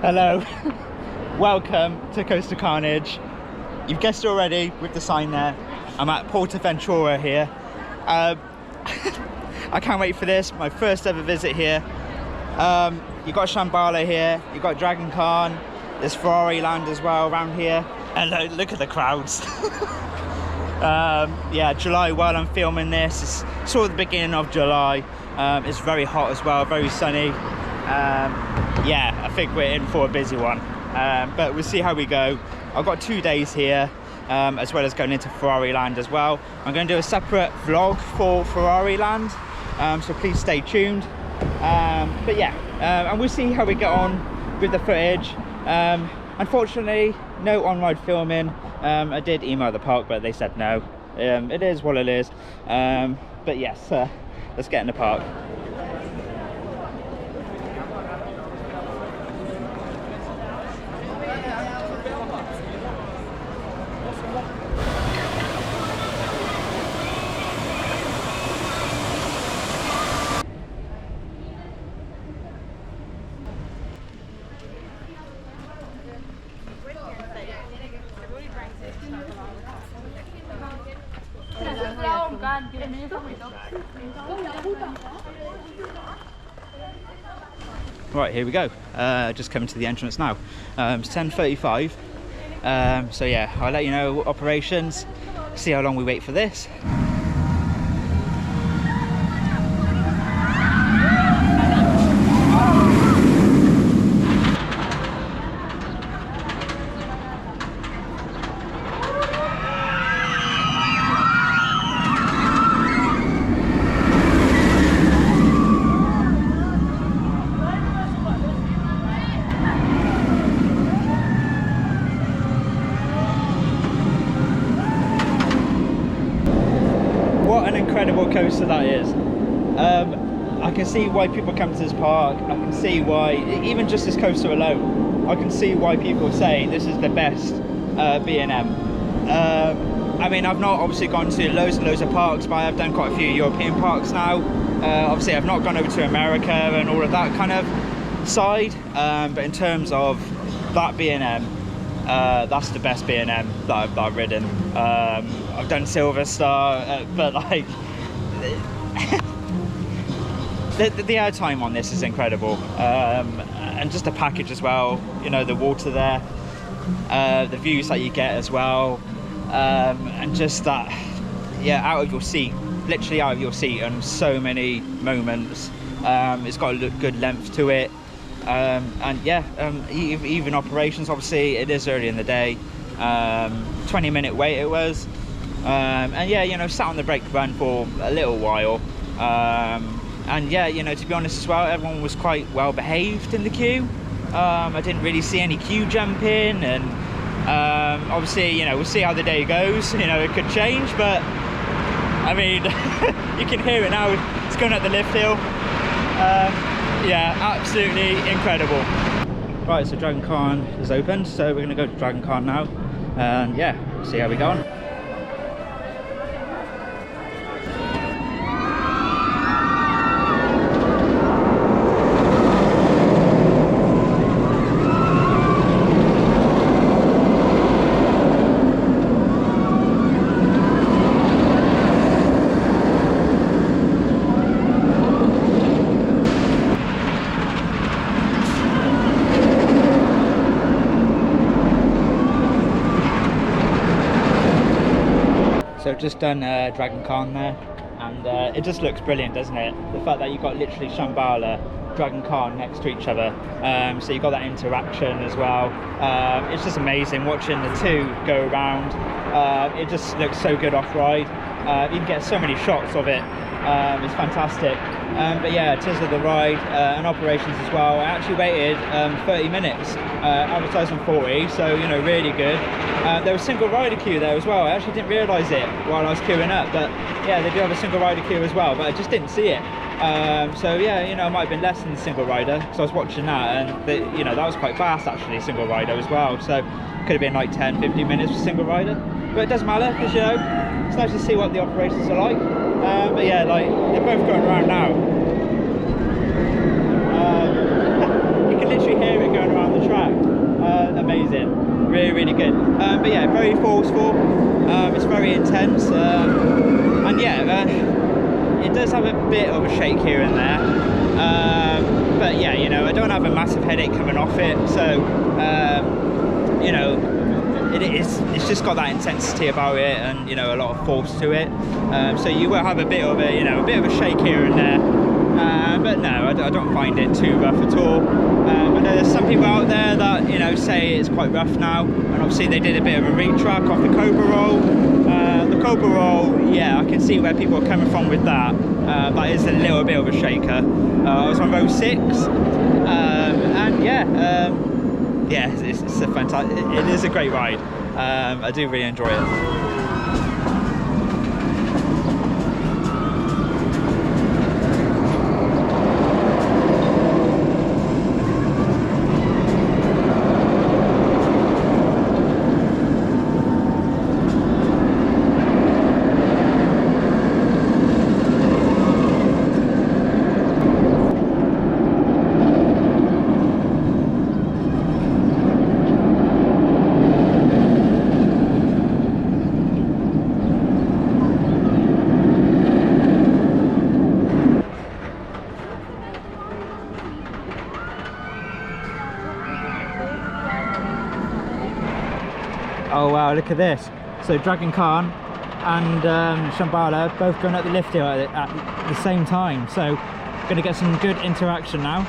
Hello, welcome to Coast of Carnage. You've guessed already with the sign there. I'm at PortAventura here. I can't wait for this, my first ever visit here. You've got Shambala here, you've got Dragon Con, there's Ferrari Land as well around here. And look at the crowds. Yeah, July while I'm filming this, it's sort of the beginning of July. It's very hot as well, very sunny. Yeah, I think we're in for a busy one, but we'll see how we go. I've got 2 days here, as well as going into Ferrari Land as well. I'm going to do a separate vlog for Ferrari Land, so please stay tuned. But yeah, and we'll see how we get on with the footage. Unfortunately, no on-ride filming. I did email the park, but they said no. It is what it is. But yes, let's get in the park. Right, here we go. Just coming to the entrance now. It's 10:35. So yeah, I'll let you know operations, see how long we wait for this. Incredible coaster that is. I can see why people come to this park. I can see why, even just this coaster alone, I can see why people say this is the best B&M. I mean, I've not obviously gone to loads and loads of parks, but I've done quite a few European parks now. Obviously I've not gone over to America and all of that kind of side, but in terms of that B&M, that's the best B&M that I've ridden. I've done Silver Star, but like the airtime on this is incredible, and just the package as well. You know, the water there, the views that you get as well, and just that, yeah, out of your seat, literally out of your seat, and so many moments. It's got a good length to it. And yeah, even operations, obviously it is early in the day. 20-minute wait it was, and yeah, you know, sat on the brake run for a little while, and yeah, you know, to be honest as well, everyone was quite well behaved in the queue. I didn't really see any queue jumping, and obviously, you know, we'll see how the day goes. You know, it could change, but I mean, you can hear it now, it's going up the lift hill. Yeah, absolutely incredible. Right, so Dragon Con is open, so we're going to go to Dragon Con now, and yeah, see how we go on. So just done Dragon Con there, and it just looks brilliant, doesn't it? The fact that you've got literally Shambala, Dragon Con next to each other, so you've got that interaction as well. It's just amazing watching the two go around. It just looks so good off-ride. You can get so many shots of it. It's fantastic. But yeah, it is of the ride and operations as well. I actually waited 30 minutes, advertised on 40, so you know, really good. There was a single rider queue there as well. I actually didn't realise it while I was queuing up, but yeah, they do have a single rider queue as well, but I just didn't see it. So yeah, you know, it might have been less than the single rider, because I was watching that, and you know, that was quite fast actually, single rider as well, so could have been like 10-15 minutes for single rider, but it doesn't matter, because you know, it's nice to see what the operations are like. But yeah, like, they're both going around now. You can literally hear it going around the track. amazing, really good. But yeah, very forceful. It's very intense, and yeah, it does have a bit of a shake here and there. But yeah, you know, I don't have a massive headache coming off it, so you know, it's just got that intensity about it, and you know, a lot of force to it. So you will have a bit of a, you know, a bit of a shake here and there. But no, I don't find it too rough at all. I know there's some people out there that, you know, say it's quite rough now, and obviously they did a bit of a retrack off the Cobra Roll. The Cobra Roll, yeah, I can see where people are coming from with that. That is a little bit of a shaker. I was on row 6, and yeah, yeah, it's a fantastic. It is a great ride. I do really enjoy it. Oh wow, look at this. So Dragon Khan and Shambala both going up the lift hill at the same time. So going to get some good interaction now.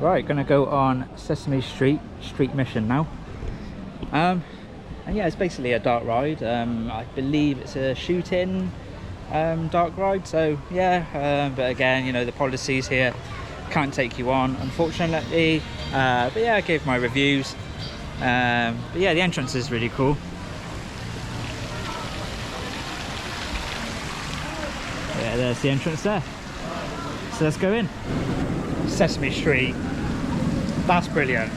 Right, gonna go on Sesame Street mission now. And yeah, it's basically a dark ride. I believe it's a shoot-in dark ride, so yeah, but again, you know, the policies here can't take you on, unfortunately. But yeah, I gave my reviews. But yeah, the entrance is really cool. Yeah, there's the entrance there. So let's go in. Sesame Street, that's brilliant.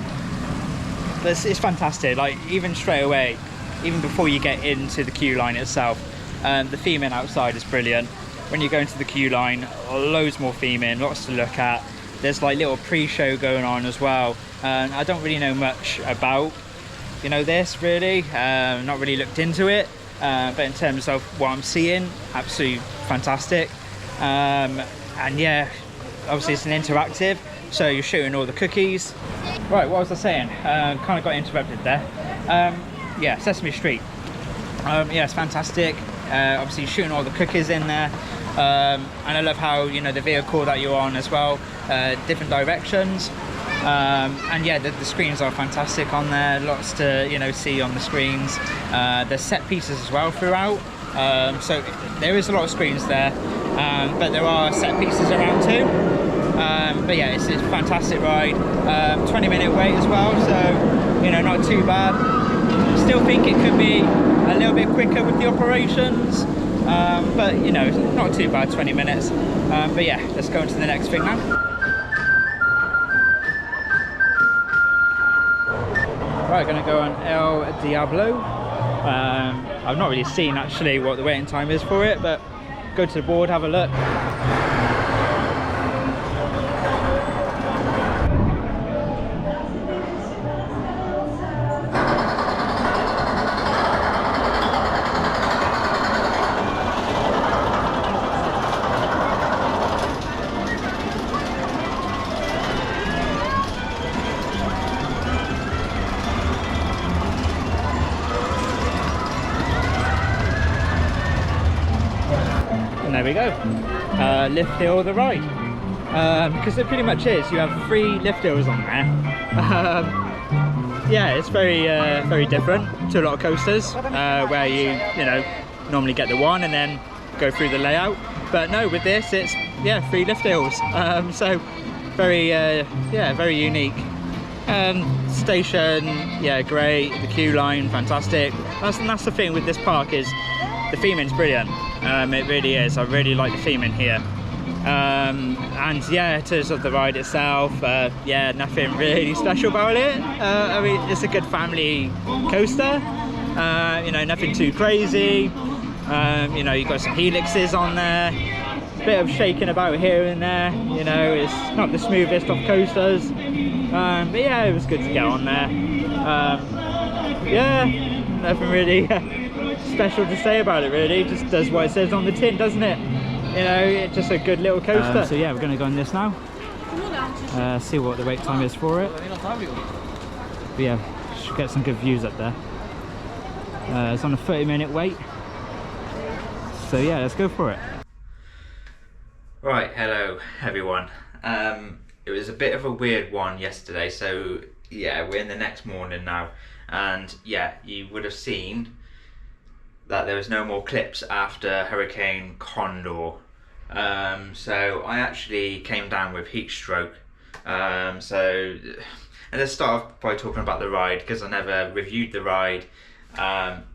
It's fantastic. Like, even straight away, even before you get into the queue line itself, the theming outside is brilliant. When you go into the queue line, loads more theming, lots to look at. There's like little pre-show going on as well. I don't really know much about, you know, this really, not really looked into it, but in terms of what I'm seeing, absolutely fantastic. And yeah, obviously it's an interactive, so you're shooting all the cookies. Right, what was I saying? Kind of got interrupted there. Yeah, Sesame Street. Yeah, it's fantastic. Obviously you're shooting all the cookies in there. And I love how, you know, the vehicle that you're on as well, different directions. And yeah, the screens are fantastic on there. Lots to, you know, see on the screens. There's set pieces as well throughout. So there is a lot of screens there. But there are set pieces around too. But yeah, it's a fantastic ride. 20-minute wait as well, so you know, not too bad. Still think it could be a little bit quicker with the operations, but you know, not too bad, 20 minutes. But yeah, let's go into the next thing now. Right, gonna go on El Diablo. I've not really seen actually what the waiting time is for it, but go to the board, have a look. And there we go, lift hill the ride, because it pretty much is. You have 3 lift hills on there. Yeah, it's very very different to a lot of coasters, where you know, normally get the one and then go through the layout. But no, with this it's free lift hills, so very very unique. Station, great. The queue line, fantastic. That's the thing with this park, is the theming's brilliant. It really is. I really like the theming here. And in terms of the ride itself, nothing really special about it. I mean, it's a good family coaster. Nothing too crazy. You've got some helixes on there. Bit of shaking about here and there. It's not the smoothest of coasters. But it was good to get on there. Nothing really special to say about it, really. It just does what it says on the tin, doesn't it? It's just a good little coaster. So we're going to go on this now. See what the wait time is for it. But should get some good views up there. It's on a 30-minute wait. So let's go for it. Right, hello everyone. It was a bit of a weird one yesterday, so we're in the next morning now, and you would have seen that there was no more clips after Hurricane Condor. So I actually came down with heat stroke. And let's start off by talking about the ride, because I never reviewed the ride.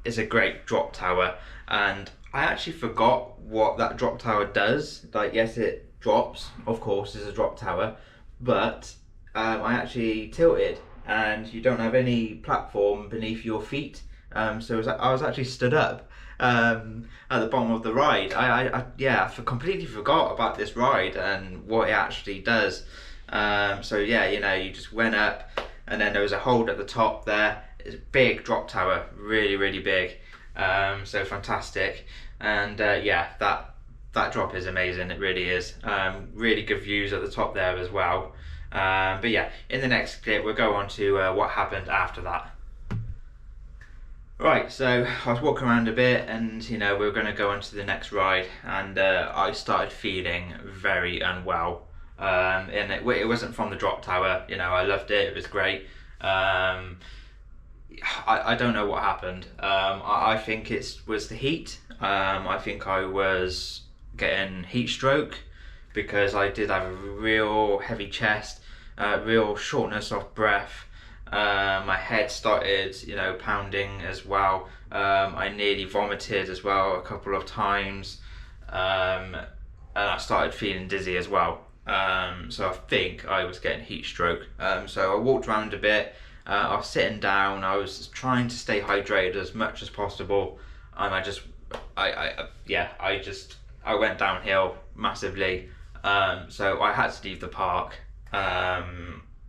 It's a great drop tower, and I actually forgot what that drop tower does. Like, yes, it drops, of course, it's a drop tower, but I actually tilted, and you don't have any platform beneath your feet. So I was actually stood up at the bottom of the ride. I completely forgot about this ride and what it actually does. You just went up, and then there was a hold at the top there. It's a big drop tower, really, really big. So fantastic. And that drop is amazing, it really is. Really good views at the top there as well. In the next clip we'll go on to what happened after that. Right, so I was walking around a bit, and we were going to go on to the next ride, and I started feeling very unwell. And it wasn't from the drop tower. I loved it, it was great. I don't know what happened. I think it was the heat. I think I was getting heat stroke, because I did have a real heavy chest, real shortness of breath. My head started, pounding as well. I nearly vomited as well a couple of times, and I started feeling dizzy as well. So I think I was getting heat stroke. So I walked around a bit. I was sitting down. I was trying to stay hydrated as much as possible, and I went downhill massively. So I had to leave the park.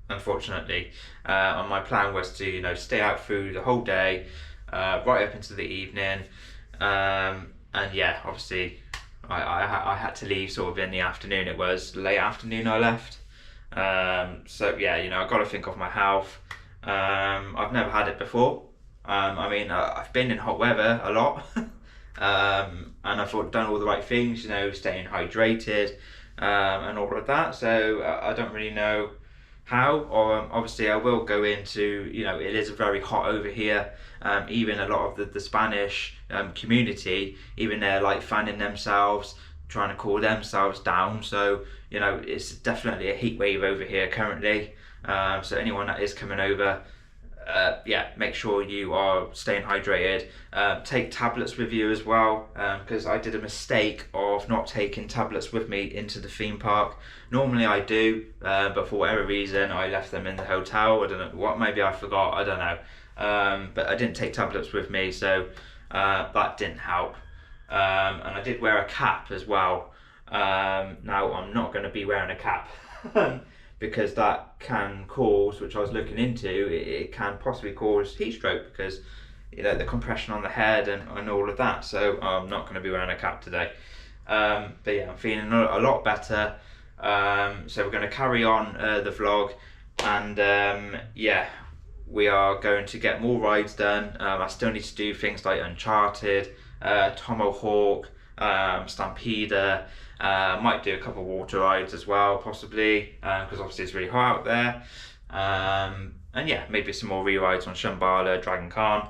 Unfortunately, and my plan was to stay out through the whole day, right up into the evening, and obviously I had to leave sort of in the afternoon. It was late afternoon I left. I got to think of my health. I've never had it before. I've been in hot weather a lot, and I've done all the right things, staying hydrated, and all of that. So I don't really know how, or obviously I will go into, it is very hot over here. Even a lot of the Spanish community, even they're like fanning themselves, trying to cool themselves down. So it's definitely a heat wave over here currently. So anyone that is coming over, make sure you are staying hydrated. Take tablets with you as well, because I did a mistake of not taking tablets with me into the theme park. Normally I do, but for whatever reason I left them in the hotel. I don't know what, maybe I forgot, I don't know. But I didn't take tablets with me, so that didn't help. And I did wear a cap as well. Now I'm not going to be wearing a cap because that can cause, which I was looking into, it can possibly cause heat stroke, because the compression on the head and all of that. So I'm not going to be wearing a cap today. I'm feeling a lot better. So we're going to carry on the vlog, and we are going to get more rides done. I still need to do things like Uncharted, Tomahawk, Stampeder. Might do a couple of water rides as well, possibly, because obviously it's really hot out there. And maybe some more re-rides on Shambala, Dragon Khan.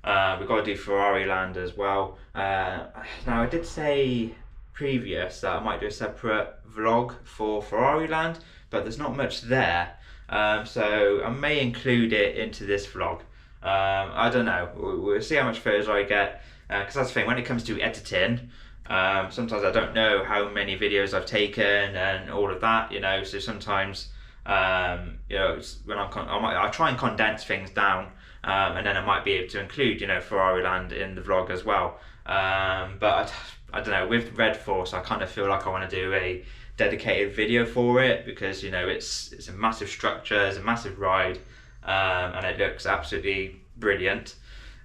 We've got to do Ferrari Land as well. Now I did say previous that I might do a separate vlog for Ferrari Land, but there's not much there, so I may include it into this vlog. I don't know, we'll see how much footage I get, because that's the thing, when it comes to editing, sometimes I don't know how many videos I've taken and all of that, you know, so sometimes you know, when I try and condense things down, and then I might be able to include, you know, Ferrari Land in the vlog as well. But I don't know, with Red Force, I kind of feel like I want to do a dedicated video for it, because, you know, it's a massive structure, it's a massive ride, and it looks absolutely brilliant.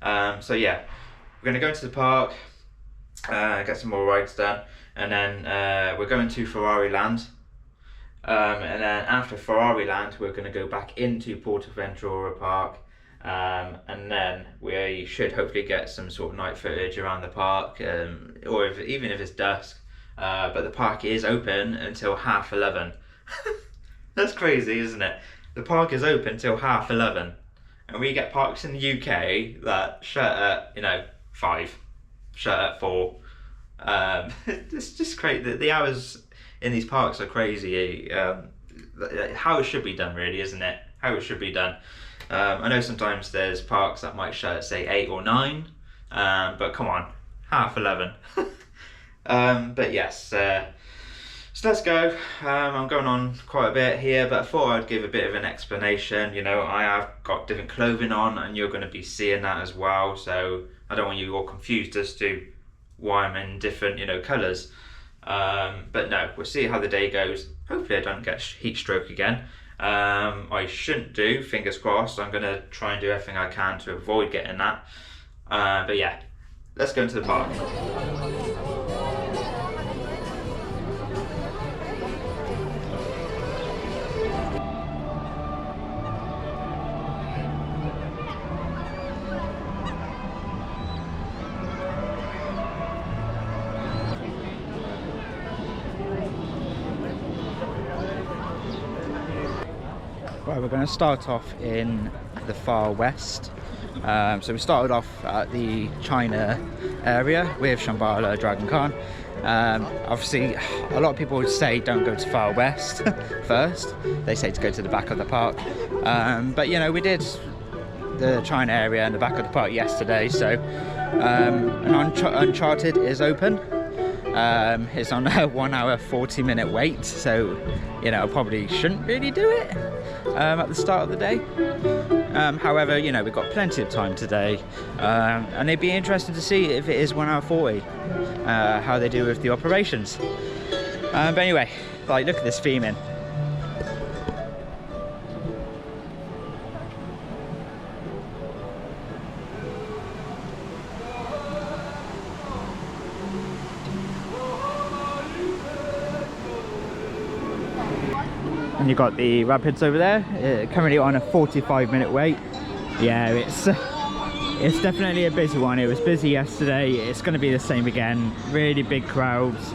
So yeah, we're going to go into the park, get some more rides done, and then we're going to Ferrari Land. And then after Ferrari Land, we're going to go back into PortAventura Park, and then we should hopefully get some sort of night footage around the park, or even if it's dusk. But the park is open until 11:30. That's crazy, isn't it? The park is open till 11:30, and we get parks in the UK that shut at, you know, 5, shut at 4. It's just crazy. The hours in these parks are crazy. How it should be done, really, isn't it? How it should be done. I know sometimes there's parks that might shut at, say, 8 or 9, but come on, 11:30. But yes, so let's go. I'm going on quite a bit here, but I thought I'd give a bit of an explanation. You know, I have got different clothing on, and you're going to be seeing that as well, so I don't want you all confused as to why I'm in different, you know, colours. But no, we'll see how the day goes. Hopefully I don't get heat stroke again. I shouldn't do, fingers crossed. I'm going to try and do everything I can to avoid getting that. But yeah, let's go into the park. Right, we're going to start off in the far west. So we started off at the China area with Shambala, Dragon Khan. Obviously, a lot of people would say don't go to far west first. They say to go to the back of the park. But you know, we did the China area and the back of the park yesterday. So Uncharted is open. It's on a 1 hour 40-minute wait, so you know I probably shouldn't really do it at the start of the day. However, you know, we've got plenty of time today, and it'd be interesting to see if it is 1 hour 40, how they do with the operations. But anyway, like, look at this theming. And you've got the rapids over there, currently on a 45-minute wait. Yeah, it's definitely a busy one. It was busy yesterday, it's going to be the same again. Really big crowds.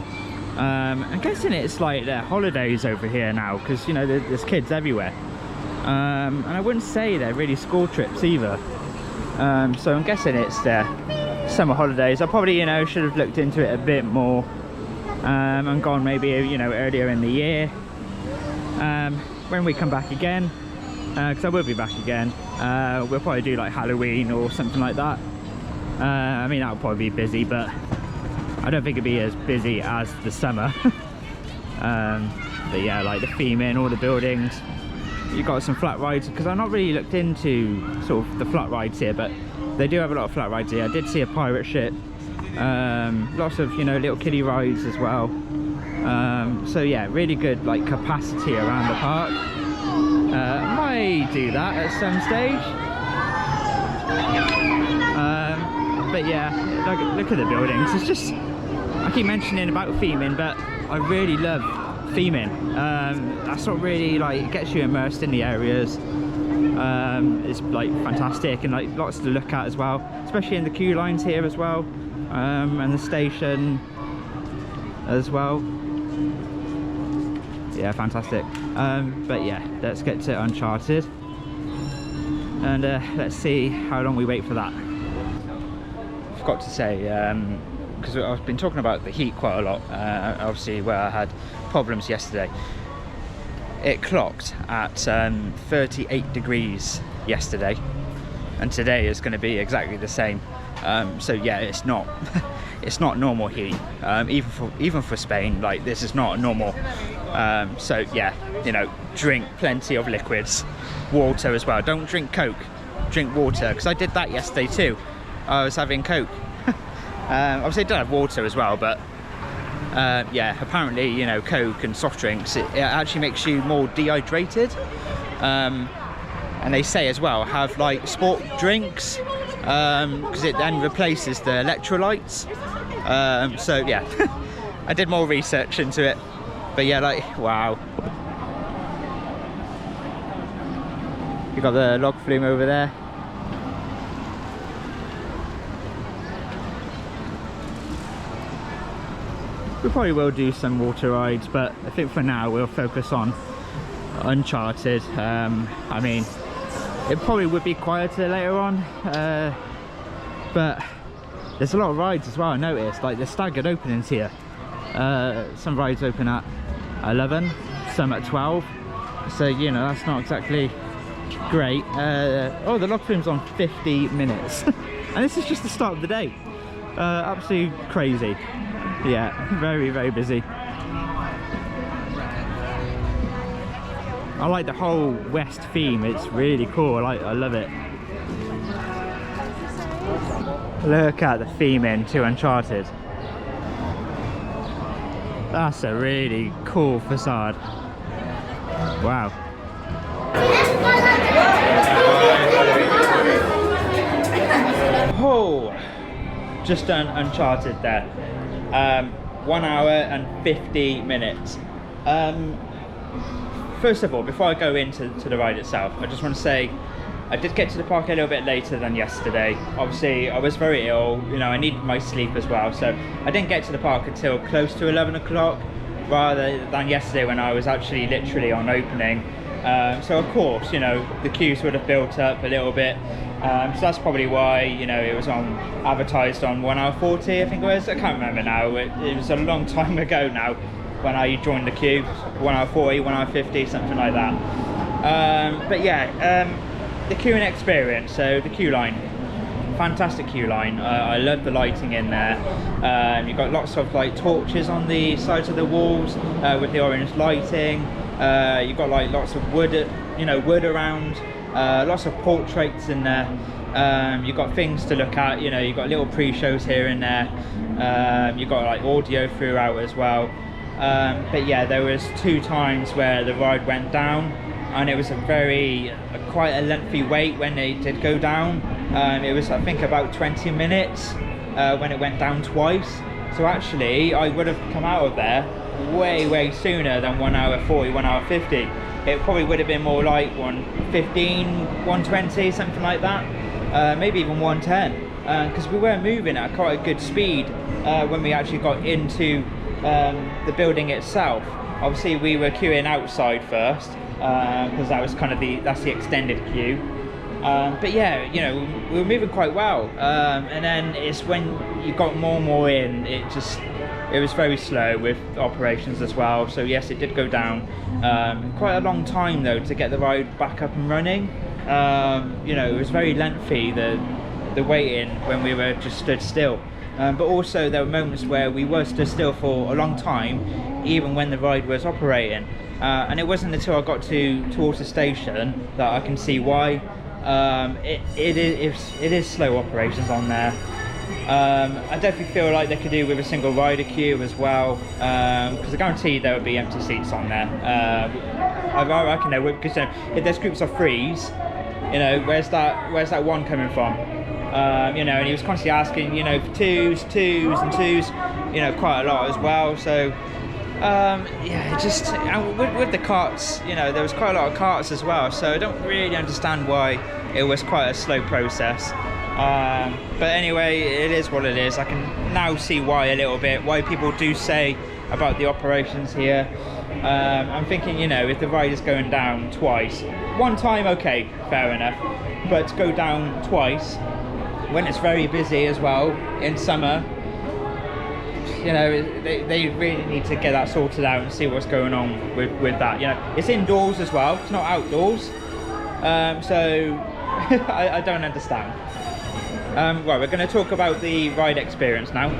I'm guessing it's like their holidays over here now, because you know there's kids everywhere. And I wouldn't say they're really school trips either. So I'm guessing it's their summer holidays. I probably, you know, should have looked into it a bit more, and gone maybe, you know, earlier in the year. When we come back again, because I will be back again, we'll probably do like Halloween or something like that. I mean, that'll probably be busy, but I don't think it'll be as busy as the summer. But yeah, like the theming, all the buildings. You've got some flat rides, because I've not really looked into sort of the flat rides here, but they do have a lot of flat rides here. I did see a pirate ship, lots of, you know, little kiddie rides as well. So yeah, really good like capacity around the park. Might do that at some stage. But yeah, look at the buildings. It's just, I keep mentioning about theming, but I really love theming. That's what really like gets you immersed in the areas. It's like fantastic, and like lots to look at as well, especially in the queue lines here as well, and the station as well. Yeah, fantastic. But yeah, let's get to Uncharted, and let's see how long we wait for that. Forgot to say, because I've been talking about the heat quite a lot, obviously where I had problems yesterday. It clocked at 38 degrees yesterday, and today is going to be exactly the same. So yeah, it's not it's not normal heat, even for Spain. Like, this is not normal. So yeah, you know, drink plenty of liquids, water as well. Don't drink Coke, drink water, because I did that yesterday too. I was having Coke. Obviously I did have water as well, but yeah, apparently, you know, Coke and soft drinks, it actually makes you more dehydrated. And they say as well, have like sport drinks, because it then replaces the electrolytes. So yeah, I did more research into it, but yeah, like, wow. You got the log flume over there. We probably will do some water rides, but I think for now we'll focus on Uncharted. I mean, it probably would be quieter later on, but there's a lot of rides as well. I noticed, like, the staggered openings here. Some rides open at 11, some at 12, so you know, that's not exactly great. Oh, the log flume's on 50 minutes and this is just the start of the day. Absolutely crazy. Yeah, very, very busy. I like the whole west theme. It's really cool. I love it. Look at the theming to Uncharted. That's a really cool facade. Wow. Oh, just done Uncharted there. 1 hour and 50 minutes. First of all, before I go into the ride itself, I just want to say I did get to the park a little bit later than yesterday. Obviously, I was very ill, you know, I needed my sleep as well, so I didn't get to the park until close to 11 o'clock, rather than yesterday when I was actually literally on opening. So of course, you know, the queues would have built up a little bit. So that's probably why, you know, it was advertised on 1 hour 40, I think it was. I can't remember now. It was a long time ago now when I joined the queue. 1 hour 40, 1 hour 50, something like that. But yeah, the queuing experience. So the queue line, fantastic queue line. I love the lighting in there. You've got lots of like torches on the sides of the walls with the orange lighting. You've got like lots of wood, you know, wood around. Lots of portraits in there. You've got things to look at, you know, you've got little pre-shows here and there. You've got like audio throughout as well. But yeah, there was 2 times where the ride went down, and it was quite a lengthy wait when it did go down. It was, I think, about 20 minutes when it went down twice. So actually, I would have come out of there way sooner than 1 hour 40, 1 hour 50. It probably would have been more like 1:15, 1:20, something like that. Maybe even 1:10, because we were moving at quite a good speed when we actually got into the building itself. Obviously, we were queuing outside first because that was kind of that's the extended queue. But yeah, you know, we were moving quite well, and then it's when you got more and more in, it was very slow with operations as well. So yes, it did go down. Quite a long time though to get the ride back up and running. You know, it was very lengthy, the waiting when we were just stood still. But also there were moments where we were stood still for a long time, even when the ride was operating. And it wasn't until I got towards the station that I can see why. It is slow operations on there. I definitely feel like they could do with a single rider queue as well, because I guarantee there would be empty seats on there. I reckon there would, because you know, if there's groups of 3s, you know, where's that one coming from? You know, and he was constantly asking, you know, for 2s, you know, quite a lot as well. So yeah, just with the carts, you know, there was quite a lot of carts as well, so I don't really understand why it was quite a slow process. But anyway, it is what it is. I can now see why a little bit, why people do say about the operations here. I'm thinking, you know, if the ride is going down twice, one time, okay, fair enough, but to go down twice when it's very busy as well in summer, you know, they really need to get that sorted out and see what's going on with that. You know, it's indoors as well, it's not outdoors, so I don't understand. Right, we're going to talk about the ride experience now.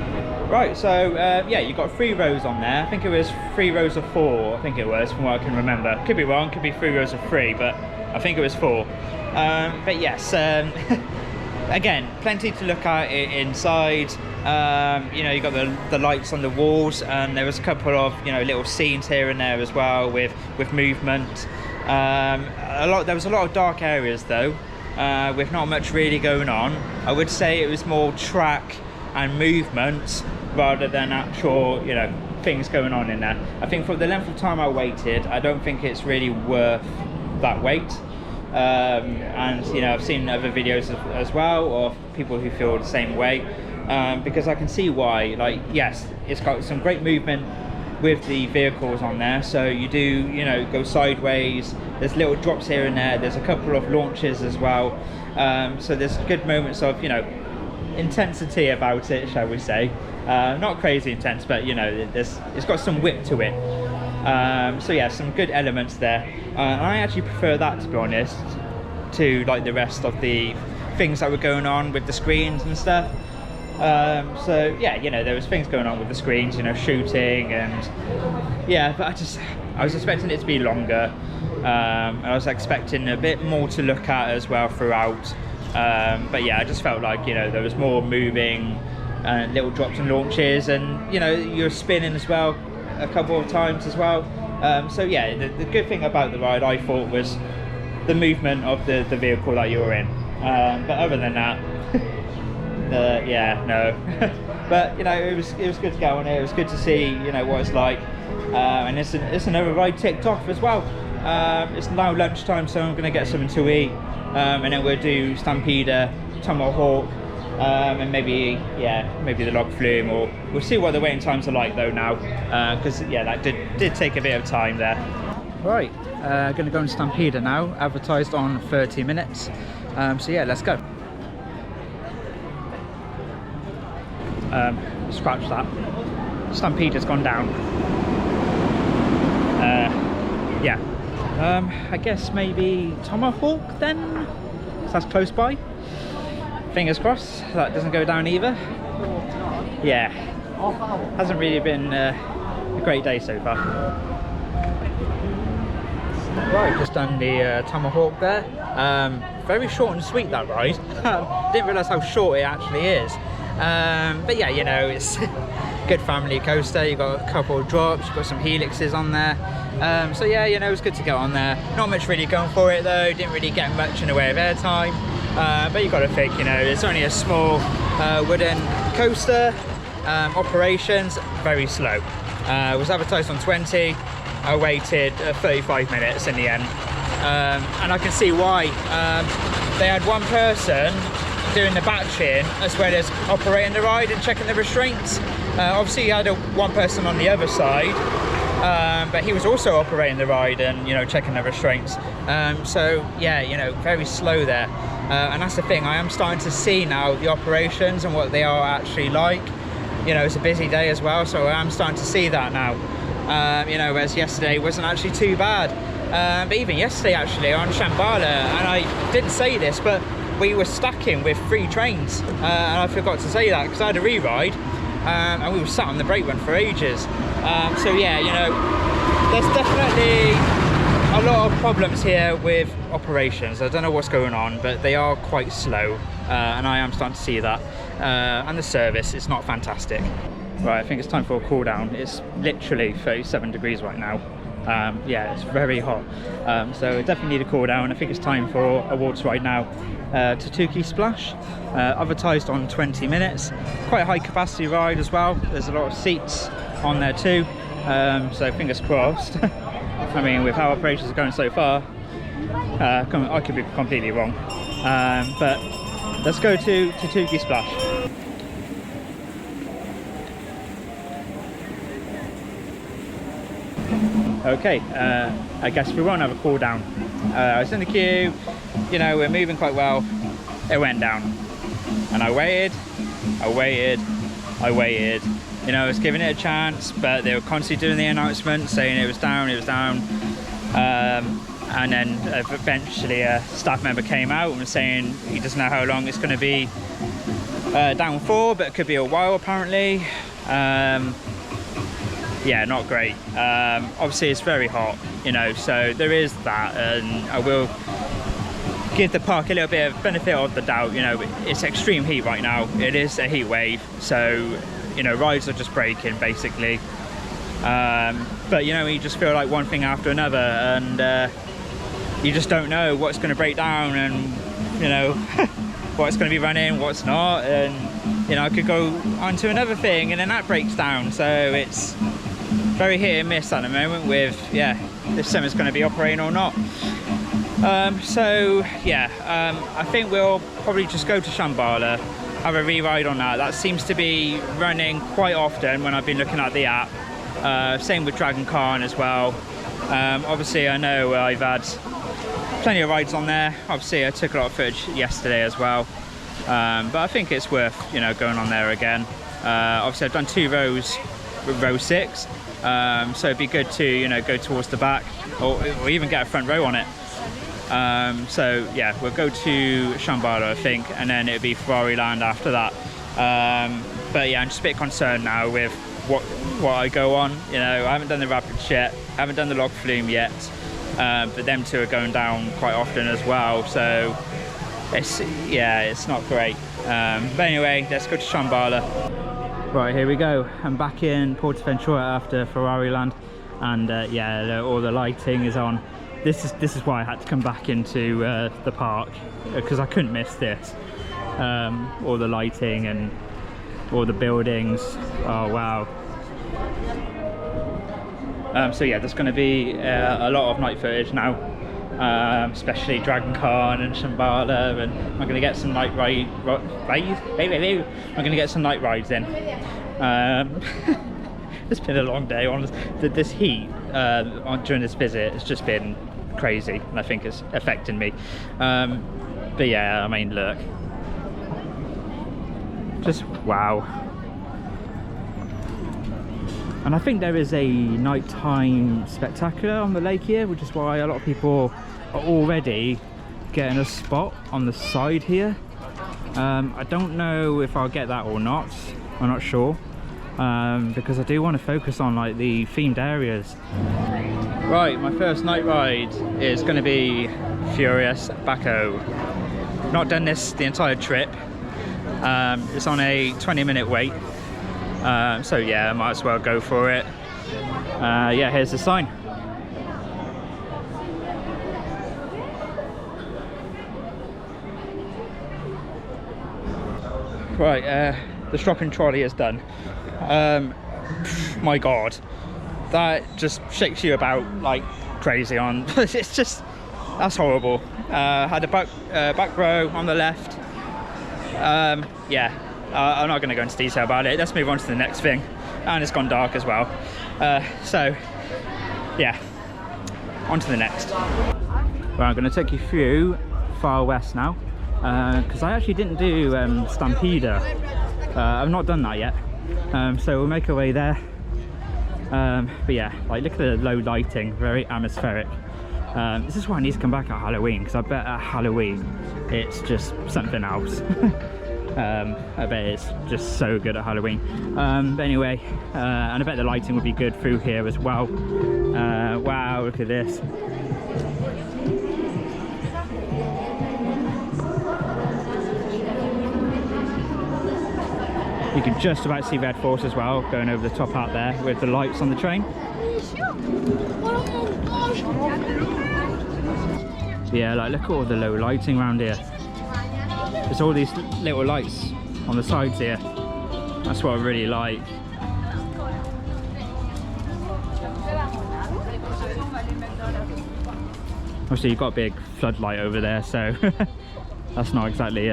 Right, so yeah, you've got 3 rows on there. I think it was 3 rows of 4, I think it was, from what I can remember. Could be wrong, could be 3 rows of 3, but I think it was 4. But yes, again, plenty to look at inside. You know, you got the lights on the walls, and there was a couple of, you know, little scenes here and there as well with movement. There was a lot of dark areas though, with not much really going on. I would say it was more track and movement rather than actual, you know, things going on in there. I think for the length of time I waited, I don't think it's really worth that wait. And you know, I've seen other videos as well of people who feel the same way, because I can see why. Like, yes, it's got some great movement with the vehicles on there, so you do, you know, go sideways, there's little drops here and there, there's a couple of launches as well, so there's good moments of, you know, intensity about it, shall we say. Not crazy intense, but you know, it's got some whip to it. So yeah, some good elements there. I actually prefer that, to be honest, to like the rest of the things that were going on with the screens and stuff. So yeah, you know, there was things going on with the screens, you know, shooting, and yeah, but I was expecting it to be longer. I was expecting a bit more to look at as well throughout. But yeah, I just felt like, you know, there was more moving, little drops and launches, and you know, you're spinning as well a couple of times as well. So yeah, the good thing about the ride, I thought, was the movement of the vehicle that you're in. But other than that, yeah, no. But you know, it was good to go on it. It was good to see, you know, what it's like. And it's another ride ticked off as well. It's now lunchtime, so I'm going to get something to eat, and then we'll do Stampeder, Tomahawk, and maybe the log flume, or we'll see what the waiting times are like though now, because yeah, that did take a bit of time there. Right, going to go on Stampeder now, advertised on 30 minutes, so yeah, let's go. Scratch that. Stampeder's gone down. Yeah, I guess maybe Tomahawk then, because that's close by. Fingers crossed that doesn't go down either. Yeah, hasn't really been a great day so far. Right, just done the Tomahawk there. Very short and sweet, that ride. Didn't realise how short it actually is. But yeah, you know, it's good family coaster. You've got a couple of drops, you've got some helixes on there. So yeah, you know, it's good to get on there. Not much really going for it though, didn't really get much in the way of airtime. But you've got to think, you know, it's only a small wooden coaster. Operations, very slow. It was advertised on 20. I waited 35 minutes in the end. And I can see why. They had one person doing the batching as well as operating the ride and checking the restraints. Obviously you had one person on the other side, but he was also operating the ride and, you know, checking the restraints. So yeah, you know, very slow there. And that's the thing, I am starting to see now the operations and what they are actually like. You know, it's a busy day as well, so I am starting to see that now. You know, whereas yesterday wasn't actually too bad. But even yesterday actually on Shambala, and I didn't say this, but we were stacking with 3 trains, and I forgot to say that because I had a re-ride, and we were sat on the brake run for ages. So yeah, you know, there's definitely a lot of problems here with operations. I don't know what's going on, but they are quite slow, and I am starting to see that. And the service is not fantastic. Right, I think it's time for a cool down. It's literally 37 degrees right now. Yeah, it's very hot, so definitely need a cool down. I think it's time for a water ride now. Tatuki Splash, advertised on 20 minutes. Quite a high capacity ride as well. There's a lot of seats on there too, so fingers crossed. I mean, with how operations are going so far, I could be completely wrong, but let's go to Tatuki Splash. Okay, I guess we won't have a cool down. I was in the queue, you know, we're moving quite well. It went down, and I waited, you know, I was giving it a chance, but they were constantly doing the announcement saying it was down, and then eventually a staff member came out and was saying he doesn't know how long it's going to be down for, but it could be a while apparently. Yeah, not great. Obviously it's very hot, you know, so there is that, and I will give the park a little bit of benefit of the doubt. You know, it's extreme heat right now, it is a heat wave, so you know, rides are just breaking basically. But you know, you just feel like one thing after another, and you just don't know what's going to break down, and you know what's going to be running, what's not, and you know, I could go on to another thing and then that breaks down. So it's very hit and miss at the moment with, yeah, if something's going to be operating or not. So yeah, I think we'll probably just go to Shambala, have a re-ride on that. That seems to be running quite often when I've been looking at the app. Same with Dragon Khan as well. Obviously I know I've had plenty of rides on there. Obviously I took a lot of footage yesterday as well, but I think it's worth, you know, going on there again. Obviously I've done 2 rows with row 6, so it'd be good to, you know, go towards the back, or even get a front row on it. So yeah, we'll go to Shambala I think, and then it'll be Ferrari Land after that. But yeah, I'm just a bit concerned now with what I go on. You know, I haven't done the Rapids yet, I haven't done the log flume yet, but them 2 are going down quite often as well, so it's, yeah, it's not great. But anyway, let's go to Shambala. Right, here we go. I'm back in PortAventura after Ferrari Land, and yeah, all the lighting is on. This is why I had to come back into the park, because I couldn't miss this. All the lighting and all the buildings. Oh wow. So yeah, there's going to be a lot of night footage now, especially Dragon Khan and Shambala, and I'm going to get some night I'm going to get some night rides in. It's been a long day. This heat during this visit has just been crazy, and I think it's affecting me. But yeah, I mean, look, just wow. And I think there is a nighttime spectacular on the lake here, which is why a lot of people are already getting a spot on the side here. I don't know if I'll get that or not, I'm not sure, because I do want to focus on like the themed areas. Right, my first night ride is going to be Furious Baco. Not done this the entire trip. It's on a 20-minute wait. So yeah, I might as well go for it. Yeah, here's the sign. Right, the shopping trolley is done. My god, that just shakes you about like crazy on. It's just, that's horrible. Had a back row on the left. Yeah, I'm not going to go into detail about it. Let's move on to the next thing. And it's gone dark as well. So yeah, on to the next. Well, I'm going to take you through Far West now, because I actually didn't do Stampeder. I've not done that yet, so we'll make our way there. But yeah, like, look at the low lighting, very atmospheric. This is why I need to come back at Halloween, because I bet at Halloween it's just something else. I bet it's just so good at Halloween. But anyway, and I bet the lighting will be good through here as well. Wow, look at this. You can just about see Red Force as well, going over the top out there with the lights on the train. Yeah, like, look at all the low lighting around here. There's all these little lights on the sides here. That's what I really like. Obviously you've got a big floodlight over there, so that's not exactly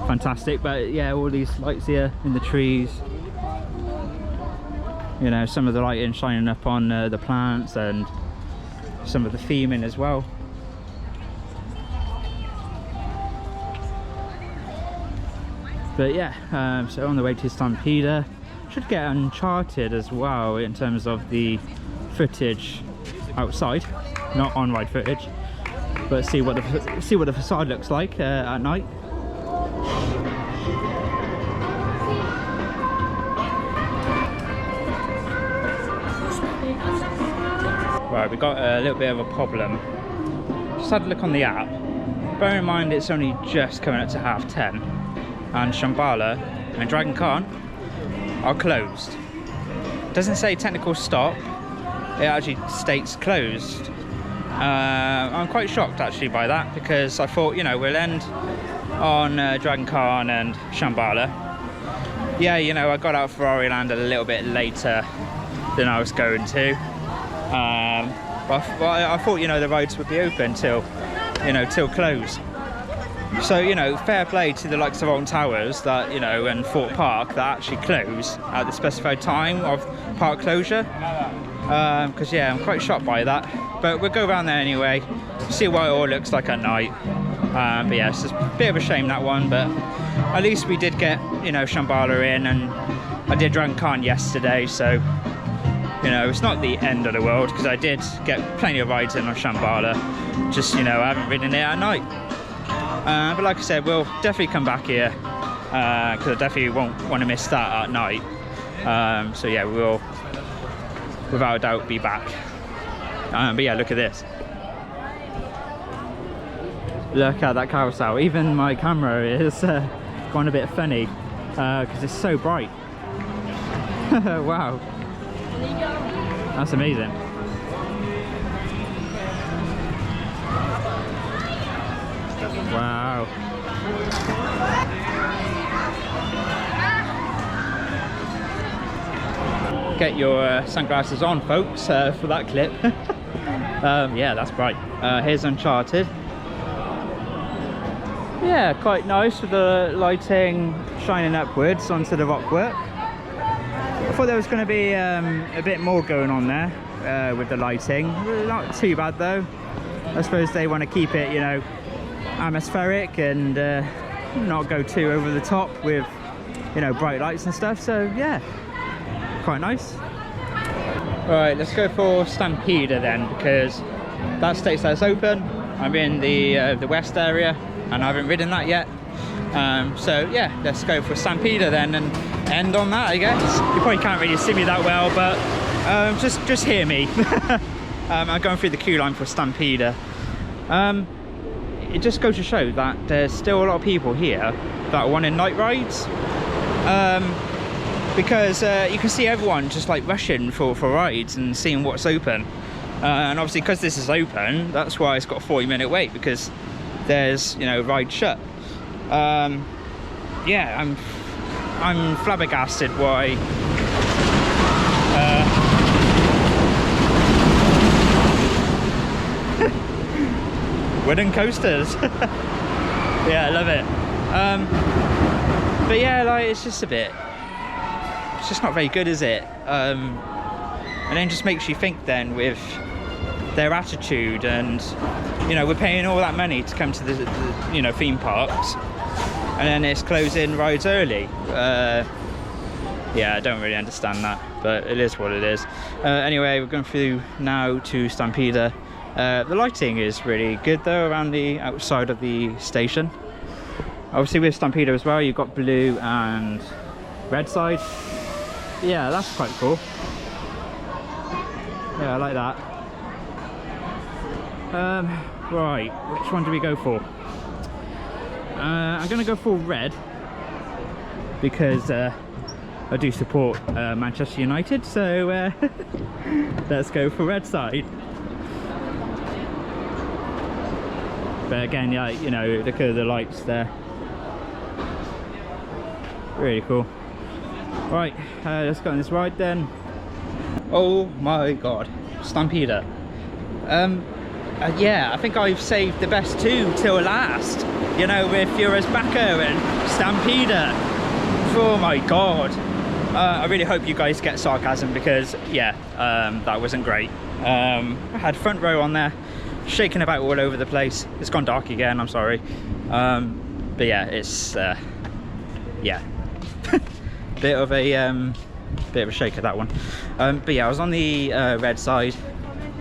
fantastic, but yeah, all these lights here in the trees. You know, some of the lighting shining up on the plants, and some of the theming as well. But yeah, so on the way to Stampeder, should get Uncharted as well in terms of the footage outside, not on-ride footage, but see what the facade looks like at night. Right, we got a little bit of a problem. Just had a look on the app. Bear in mind it's only just coming up to 10:30, and Shambala and Dragon Khan are closed. It doesn't say technical stop, it actually states closed. I'm quite shocked actually by that, because I thought, you know, we'll end on Dragon Khan and Shambala. Yeah, you know, I got out of Ferrari Land a little bit later than I was going to. But I thought, you know, the rides would be open till, you know, till close. So, you know, fair play to the likes of Alton Towers that, you know, and Fort Park that actually close at the specified time of park closure. Because yeah, I'm quite shocked by that. But we'll go around there anyway, see what it all looks like at night. But yeah, it's just a bit of a shame, that one, but at least we did get, you know, Shambala in, and I did Dragon Khan yesterday, so you know, it's not the end of the world, because I did get plenty of rides in on Shambala, just, you know, I haven't ridden it at night. But like I said, we'll definitely come back here, because I definitely won't want to miss that at night. So yeah, we will without a doubt be back. But yeah, look at this. Look at that carousel. Even my camera is gone a bit funny, because it's so bright. Wow. That's amazing. Wow. Get your sunglasses on, folks, for that clip. Yeah, that's bright. Here's Uncharted. Yeah, quite nice with the lighting shining upwards onto the rockwork. I thought there was going to be a bit more going on there with the lighting. Not too bad though. I suppose they want to keep it, you know, atmospheric and not go too over the top with, you know, bright lights and stuff. So yeah, quite nice. Right, let's go for Stampeder then, because that states that it's open. I'm in the west area and I haven't ridden that yet. So yeah, let's go for Stampeder then and end on that, I guess. You probably can't really see me that well, but just hear me. I'm going through the queue line for Stampeder. It just goes to show that there's still a lot of people here that want night rides. Because you can see everyone just like rushing for rides and seeing what's open. And obviously because this is open, that's why it's got a 40-minute wait, because there's, you know, rides shut. Yeah, I'm flabbergasted why wooden coasters. Yeah, I love it. But yeah, like, it's just not very good, is it? And then just makes you think then with their attitude, and you know, we're paying all that money to come to the you know, theme parks, and then it's closing rides early. Yeah, I don't really understand that, but it is what it is. Anyway, we're going through now to Stampeder. The lighting is really good though around the outside of the station. Obviously with Stampeder as well, you've got blue and red side. Yeah, that's quite cool. Yeah, I like that. Right, which one do we go for? I'm gonna go for red, because I do support Manchester United, so let's go for red side. But again, yeah, you know, look at the lights there. Really cool. Right, let's go on this ride then. Oh my god, Stampeder. Yeah, I think I've saved the best two till last. You know, with Furious Backer and Stampeder. Oh my god. I really hope you guys get sarcasm, because yeah, that wasn't great. I had front row on there, shaking about all over the place. It's gone dark again, I'm sorry. But yeah, it's yeah, bit of a bit of a shaker, that one. But yeah, I was on the red side.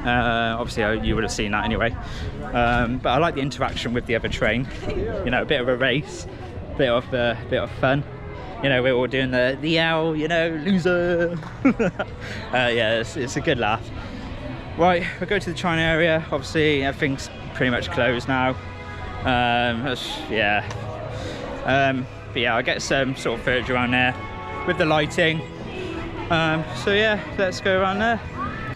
Obviously you would have seen that anyway. But I like the interaction with the other train. You know, a bit of a race, bit of fun. You know, we're all doing the owl, you know, loser. Yeah, it's a good laugh. Right, we'll go to the China area. Obviously everything's pretty much closed now. Yeah. But yeah, I get some sort of footage around there with the lighting. So yeah, let's go around there.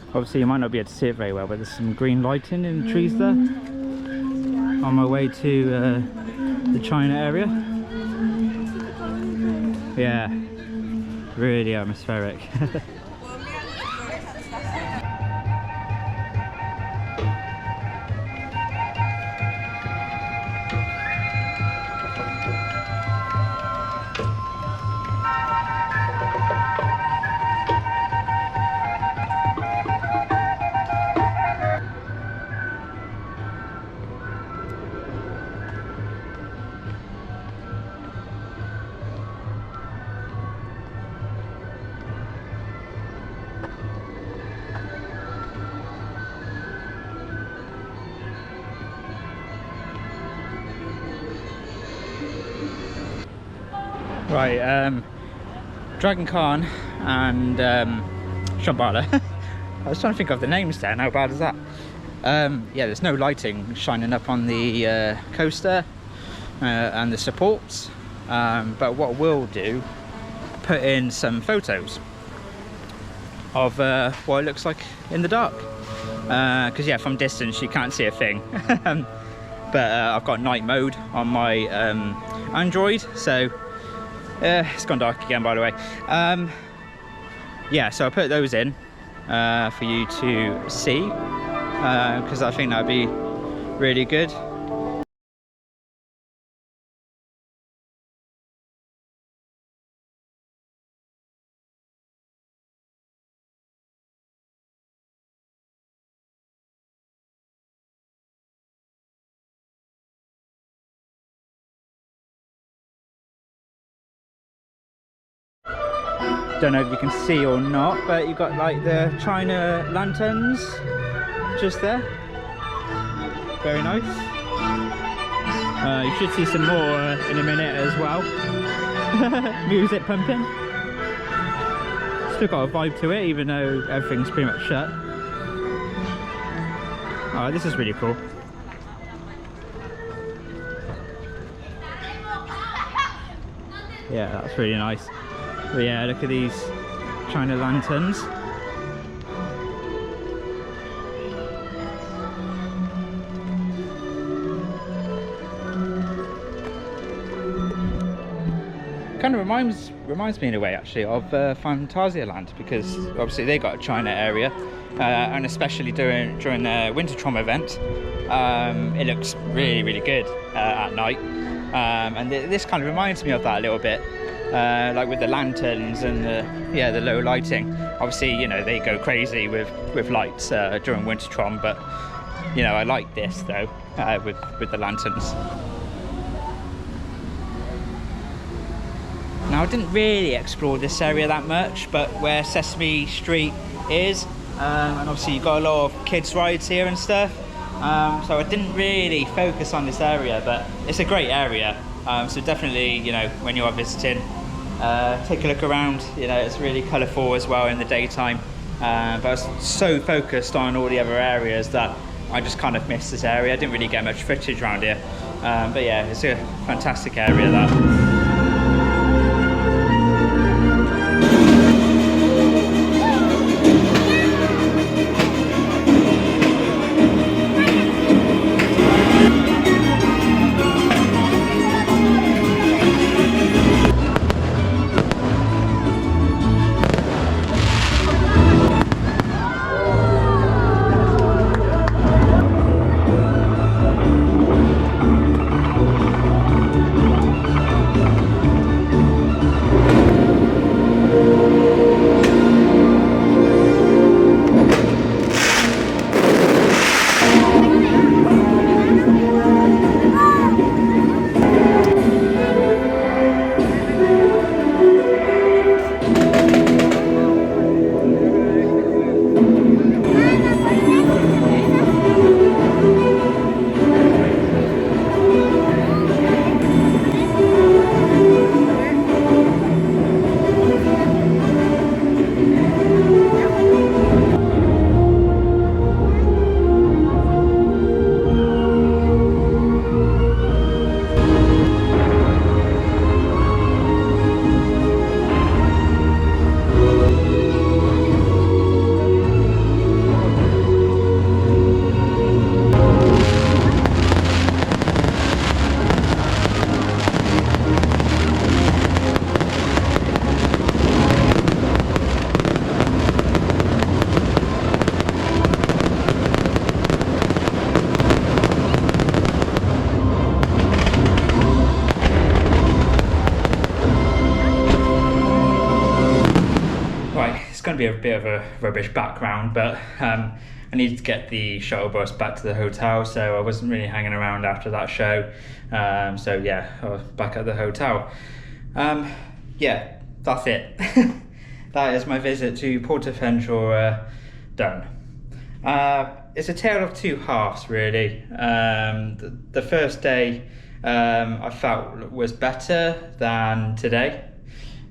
Obviously you might not be able to see it very well, but there's some green lighting in the trees there. On my way to the China area. Yeah, really atmospheric. Right, Dragon Khan and Shambala. I was trying to think of the names there, and how bad is that? Yeah, there's no lighting shining up on the coaster and the supports, but what we'll do, put in some photos of what it looks like in the dark, because yeah, from distance you can't see a thing. But I've got night mode on my Android, so it's gone dark again, by the way. Yeah, so I'll put those in for you to see, because I think that'd be really good. Don't know if you can see or not, but you've got like the China lanterns just there. Very nice. You should see some more in a minute as well. Music pumping. Still got a vibe to it, even though everything's pretty much shut. Oh, this is really cool. Yeah, that's really nice. But yeah, look at these China lanterns. Kind of reminds me in a way actually of Phantasialand, because obviously they got a China area, and especially during the Wintertrom event, it looks really good at night, and this kind of reminds me of that a little bit. Like with the lanterns and the low lighting. Obviously, you know, they go crazy with lights during Wintertrom, but you know, I like this though, with the lanterns. Now, I didn't really explore this area that much, but where Sesame Street is, and obviously you've got a lot of kids rides here and stuff, so I didn't really focus on this area, but it's a great area. So definitely, you know, when you are visiting, take a look around. You know, it's really colourful as well in the daytime, but I was so focused on all the other areas that I just kind of missed this area. I didn't really get much footage around here, but yeah, it's a fantastic area that. going to be a bit of a rubbish background, but I needed to get the shuttle bus back to the hotel, so I wasn't really hanging around after that show. So yeah, I was back at the hotel. Yeah, that's it. That is my visit to PortAventura done. It's a tale of two halves, really. The first day I felt was better than today.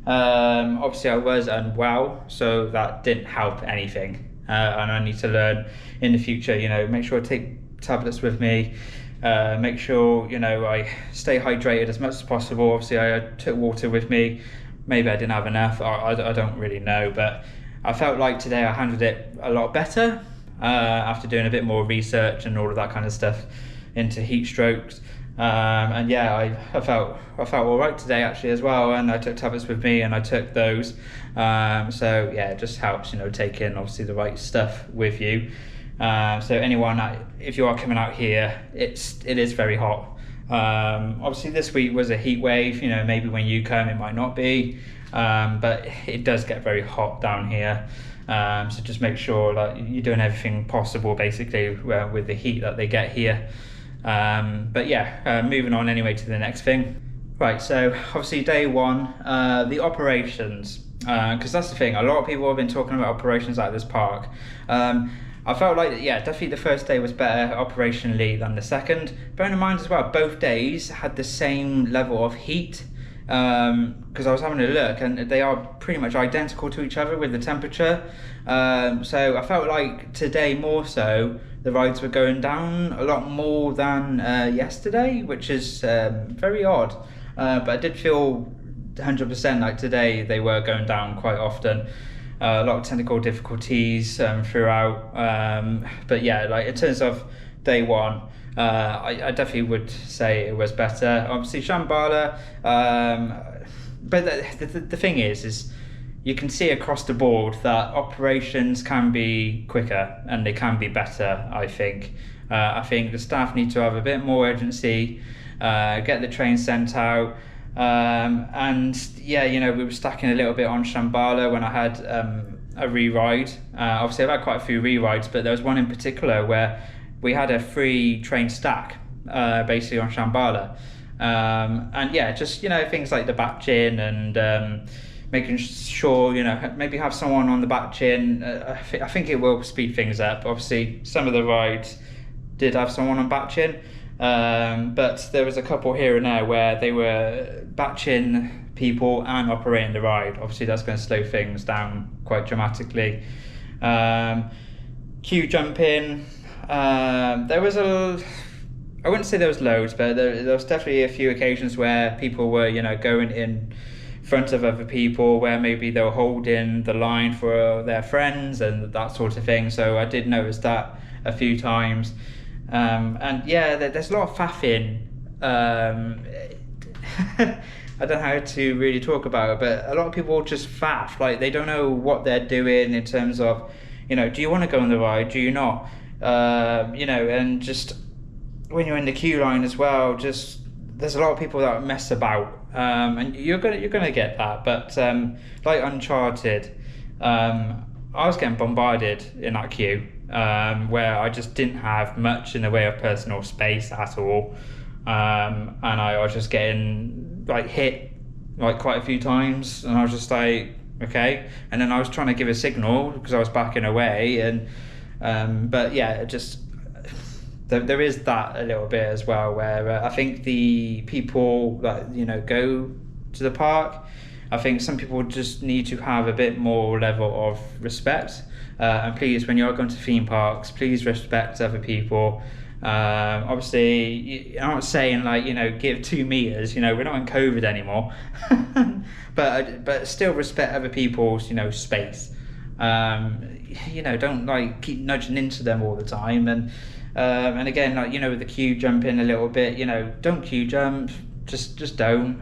Obviously I was unwell, so that didn't help anything. And I need to learn in the future, you know, make sure I take tablets with me, make sure, you know, I stay hydrated as much as possible. Obviously I took water with me. Maybe I didn't have enough, I don't really know, but I felt like today I handled it a lot better after doing a bit more research and all of that kind of stuff into heat strokes. And yeah, I felt all right today actually as well, and I took tablets with me and I took those. So yeah, it just helps, you know, taking obviously the right stuff with you. So anyone, if you are coming out here, it is very hot. Obviously this week was a heat wave, you know, maybe when you come it might not be, but it does get very hot down here. So just make sure that you're doing everything possible basically with the heat that they get here. But yeah, moving on anyway to the next thing. Right, so obviously day one, the operations, because that's the thing, a lot of people have been talking about operations at this park. I felt like, yeah, definitely the first day was better operationally than the second. Bearing in mind as well, both days had the same level of heat, because I was having a look and they are pretty much identical to each other with the temperature. So I felt like today more so, the rides were going down a lot more than yesterday, which is very odd. But I did feel 100% like today they were going down quite often. A lot of technical difficulties throughout, but yeah, like in terms of day one, I definitely would say it was better. Obviously Shambala, but the thing is you can see across the board that operations can be quicker and they can be better, I think. I think the staff need to have a bit more urgency, get the train sent out. And yeah, you know, we were stacking a little bit on Shambala when I had a re-ride. Obviously I've had quite a few re-rides, but there was one in particular where we had a free train stack basically on Shambala. And yeah, just, you know, things like the batching and making sure, you know, maybe have someone on the batching. I think it will speed things up. Obviously some of the rides did have someone on batching. But there was a couple here and there where they were batching people and operating the ride. Obviously that's going to slow things down quite dramatically. Queue jumping, there was I wouldn't say there was loads, but there was definitely a few occasions where people were, you know, going in front of other people, where maybe they were holding the line for their friends and that sort of thing. So I did notice that a few times. And yeah, there's a lot of faffing. I don't know how to really talk about it, but a lot of people just faff, like they don't know what they're doing in terms of, you know, do you want to go on the ride, do you not? You know, and just when you're in the queue line as well, just there's a lot of people that mess about, and you're gonna get that. But like Uncharted, I was getting bombarded in that queue. Where I just didn't have much in the way of personal space at all, and I was just getting like hit like quite a few times, and I was just like, okay, and then I was trying to give a signal because I was backing away, and but yeah, it just there is that a little bit as well, where I think the people that, you know, go to the park, I think some people just need to have a bit more level of respect. And please, when you're going to theme parks, please respect other people. Obviously, I'm not saying like, you know, give 2 meters, you know, we're not in COVID anymore, but still respect other people's, you know, space. You know, don't like keep nudging into them all the time. And again, like, you know, with the queue jumping a little bit, you know, don't queue jump, just don't.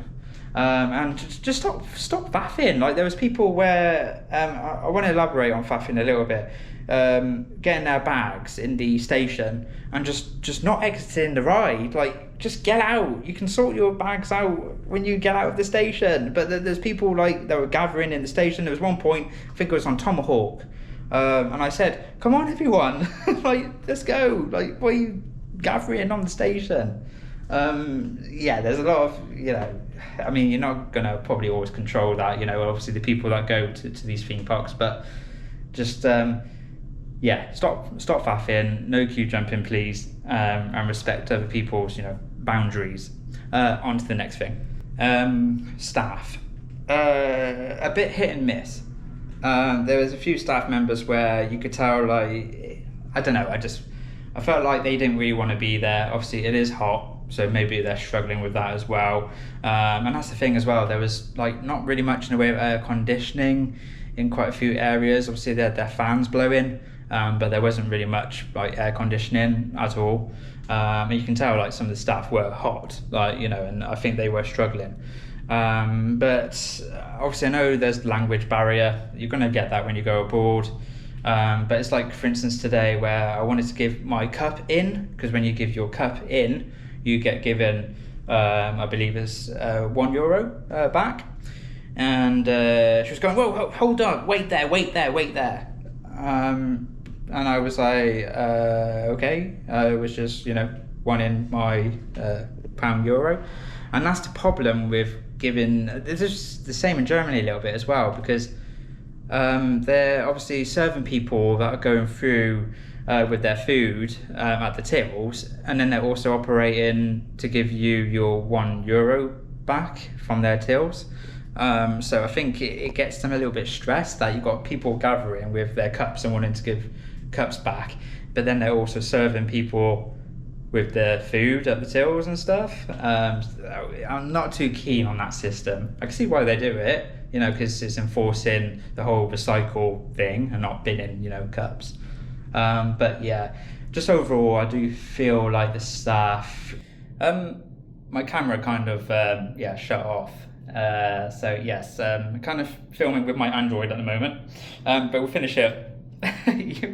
And just stop faffing. Like there was people where I want to elaborate on faffing a little bit. Getting their bags in the station and just not exiting the ride. Like just get out. You can sort your bags out when you get out of the station. But there's people like that were gathering in the station. There was one point, I think it was on Tomahawk, and I said, "Come on, everyone, like let's go. Like why are you gathering on the station?" Yeah, there's a lot of, I mean, you're not gonna probably always control that, obviously the people that go to these theme parks, but just stop faffing, no queue jumping please, and respect other people's boundaries. On to the next thing. Staff, a bit hit and miss. There was a few staff members where you could tell, like, I don't know, I felt like they didn't really want to be there. Obviously it is hot, so maybe they're struggling with that as well, and that's the thing as well, there was like not really much in the way of air conditioning in quite a few areas. Obviously they had their fans blowing, but there wasn't really much like air conditioning at all, and you can tell like some of the staff were hot, like, and I think they were struggling, but obviously I know there's language barrier, you're going to get that when you go abroad. But it's like, for instance, today where I wanted to give my cup in, because when you give your cup in, you get given, I believe it's €1 back. And she was going, whoa, hold on, wait there. And I was like, okay. It was just, one in my pound euro. And that's the problem with giving, this is the same in Germany a little bit as well, because they're obviously serving people that are going through with their food at the tills, and then they're also operating to give you your €1 back from their tills. So I think it gets them a little bit stressed that you've got people gathering with their cups and wanting to give cups back, but then they're also serving people with their food at the tills and stuff. I'm not too keen on that system. I can see why they do it, because it's enforcing the whole recycle thing and not binning, cups. But yeah, just overall, I do feel like the staff, my camera kind of, shut off. So yes, kind of filming with my Android at the moment, but we'll finish it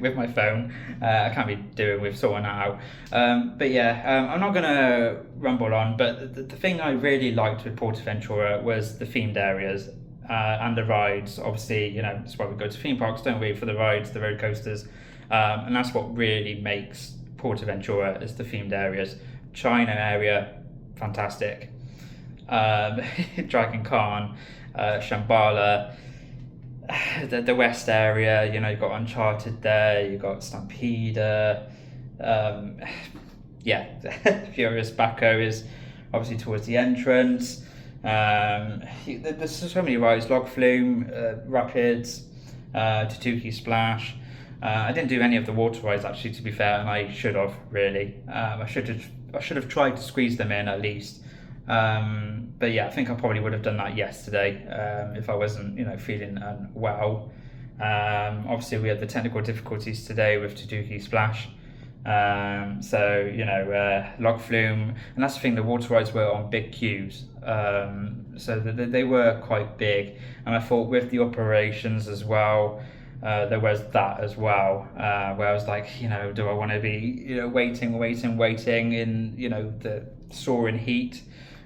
with my phone. I can't be doing with sorting that out. But yeah, I'm not gonna rumble on, but the thing I really liked with PortAventura was the themed areas and the rides. Obviously, that's why we go to theme parks, don't we, for the rides, the roller coasters, and that's what really makes PortAventura is the themed areas. China area, fantastic. Dragon Khan, Shambala, the West area, you've got Uncharted there, you've got Stampede, Furious Baco is obviously towards the entrance. There's so many rides, Log Flume, Rapids, Tatuki Splash. I didn't do any of the water rides actually, to be fair, and I should have really. I should have tried to squeeze them in at least. But yeah, I think I probably would have done that yesterday if I wasn't, feeling unwell. Obviously, we had the technical difficulties today with Tatuki Splash. Log Flume, and that's the thing, the water rides were on big queues. So they were quite big, and I thought with the operations as well, there was that as well, where I was like, do I want to be, waiting in, the soaring heat.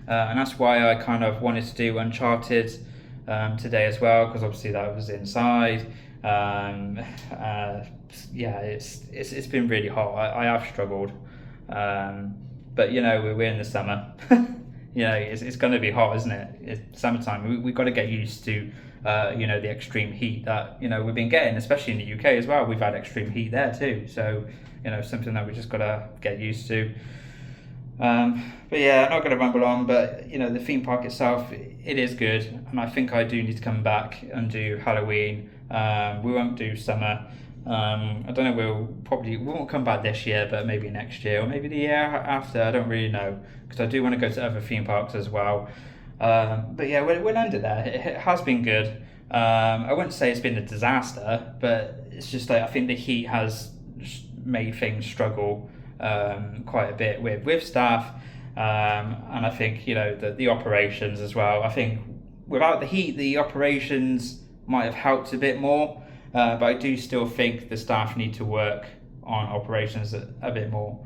And that's why I kind of wanted to do Uncharted today as well, because obviously that was inside. It's been really hot. I have struggled, but we're in the summer. It's going to be hot, isn't it? It's summertime. We've got to get used to the extreme heat that we've been getting, especially in the UK as well. We've had extreme heat there too, so something that we just got to get used to. But yeah, I'm not going to ramble on, but the theme park itself, it is good, and I think I do need to come back and do Halloween. We won't do summer. I don't know, we won't come back this year, but maybe next year or maybe the year after. I don't really know, because I do want to go to other theme parks as well. But yeah, we'll end it there. It has been good. I wouldn't say it's been a disaster, but it's just like I think the heat has made things struggle quite a bit with staff, And I think, you know, the operations as well. I think without the heat, the operations might have helped a bit more, but I do still think the staff need to work on operations a bit more.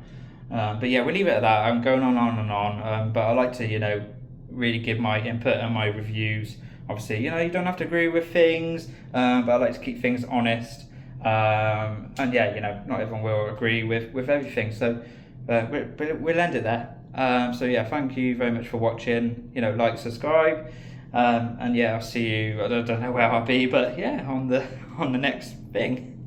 But yeah, we'll leave it at that. I'm going on and on, but I like to, you know, really give my input and my reviews. Obviously, you know, you don't have to agree with things, but I like to keep things honest. And yeah, you know, not everyone will agree with everything. So we'll end it there. So yeah, thank you very much for watching. You know, like, subscribe, and yeah, I'll see you. I don't know where I'll be, but yeah, on the next thing.